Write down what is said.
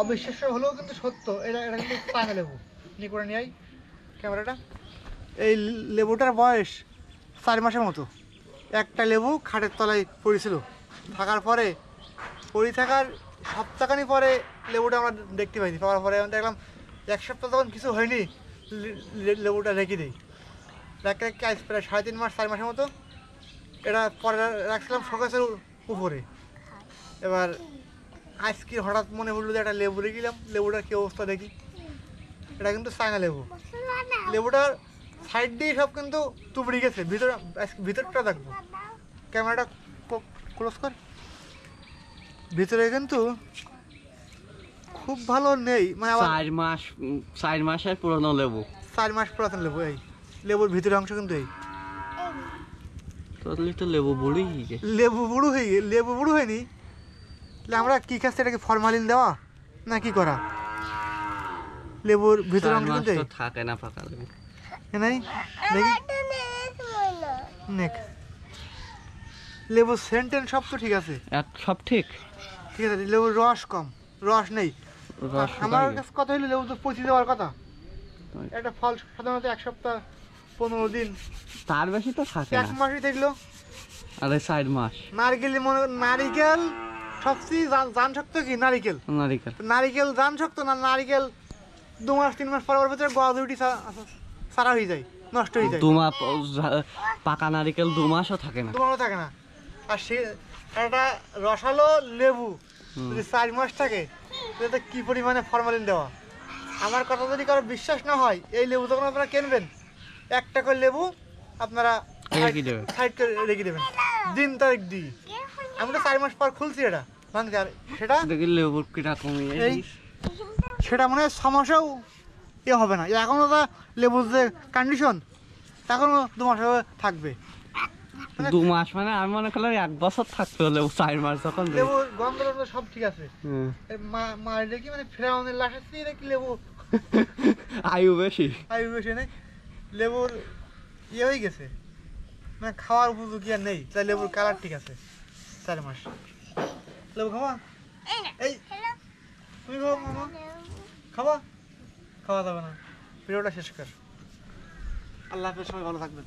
অবিশ্বাস্য হলেও কিন্তু সত্য, এটা এটা কিন্তু চায়না লেবু। নি করে নিয়ে আই ক্যামেরাটা। এই লেবুটার বয়স 4 মাসের মতো। একটা লেবু খাটের তলায় পড়েছিল, থাকার পরে থাকার সপ্তাহখানি পরে লেবুটা আমরা দেখতে পাইনি। পাওয়ার পরে আমি দেখলাম 1 সপ্তাহ তখন কিছু হয়নি, লেবুটা রেখে দিই। রেখে আজ প্রায় 3.5 মাস 4 মাসের মতো। এটা পরে রাখছিলাম শোকেসের উপরে। এবার আজকে হঠাৎ মনে পড়লো যে একটা লেবু রেখেছিলাম, লেবুটার কী অবস্থা দেখি। এটা কিন্তু চায়না লেবু। লেবুটার সাইড দিয়ে সব কিন্তু তুবড়ি গেছে, ভিতরটা দেখবো। ক্যামেরাটা ক্লোজ কর। ভিতরে কিন্তু খুব ভালো নেই, মানে 4 মাসের পুরনো লেবু। 4 মাস পুরাতন লেবু। এই লেবুর ভিতরের অংশ কিন্তু এই তো লেবু বুড়ি লেবু বুড়ো হয়নি। আমরা কি খাচ্ছি, এটাকে ফরমালিন দেওয়া না কি করা? লেবুর ভিতরের অংশ কিন্তু থাকে না পাকা লেবু। নাই দেখি লেবুর সেন্টেন সব তো ঠিক আছে, সব ঠিক আছে। লেবুর রস কম, রস নেই। আমার কাছে কথা হইলো লেবু তো পচে যাওয়ার কথা। একটা ফল সাধারণত 1 সপ্তাহ 15 দিন, তার বেশি তো থাকে না। 1 মাসই থাকলো। আরে 4 মাস। নারিকেল সবচেয়ে জান শক্ত কি? নারিকেল জান শক্ত না? নারিকেল 2 মাস 3 মাস পর ভিতরে গজ উঠি সারা হয়ে যায়, নষ্ট হয়ে যায়। পাকা নারিকেল 2 মাসও থাকে না, 2 মাসও থাকে না। আর সে একটা রসালো লেবু যদি 4 মাস থাকে, তাহলে কি পরিমাণে ফরমালিন দেওয়া। আমার কথা যদি কারো বিশ্বাস না হয়, এই লেবু যখন আপনারা কিনবেন, একটা করে লেবু আপনারা সাইড করে রেখে দেবেন, দিন তারিখ দিয়ে। আমি তো 4 মাস পর খুলছি এটা ভাঙছি, আর সেটা লেবুর কিরকম সেটা মনে হয় 6 মাসেও হবে না। এখনও তা লেবুর যে কন্ডিশন, এখনও 2 মাস থাকবে। 2 মাস মানে আমি মনে করলাম 1 বছর থাকতে হলে 4 মাস যখন লেবুর গন্ধ সব ঠিক আছে। মারলে কি মানে ফেরাউনের লাশের চেয়ে নাকি লেবু আয়ু বেশি নেই। লেবুর ইয়ে হয়ে গেছে, মানে খাওয়ার উপযোগী আর নেই। তাই লেবুর কালার ঠিক আছে। 4 মাস লেবু খাওয়া। এই তুমি খাও মামা, খাওয়া যাবে না। ভিডিওটা শেষ কর। আল্লাহ হাফেজ, সবাই ভালো থাকবেন।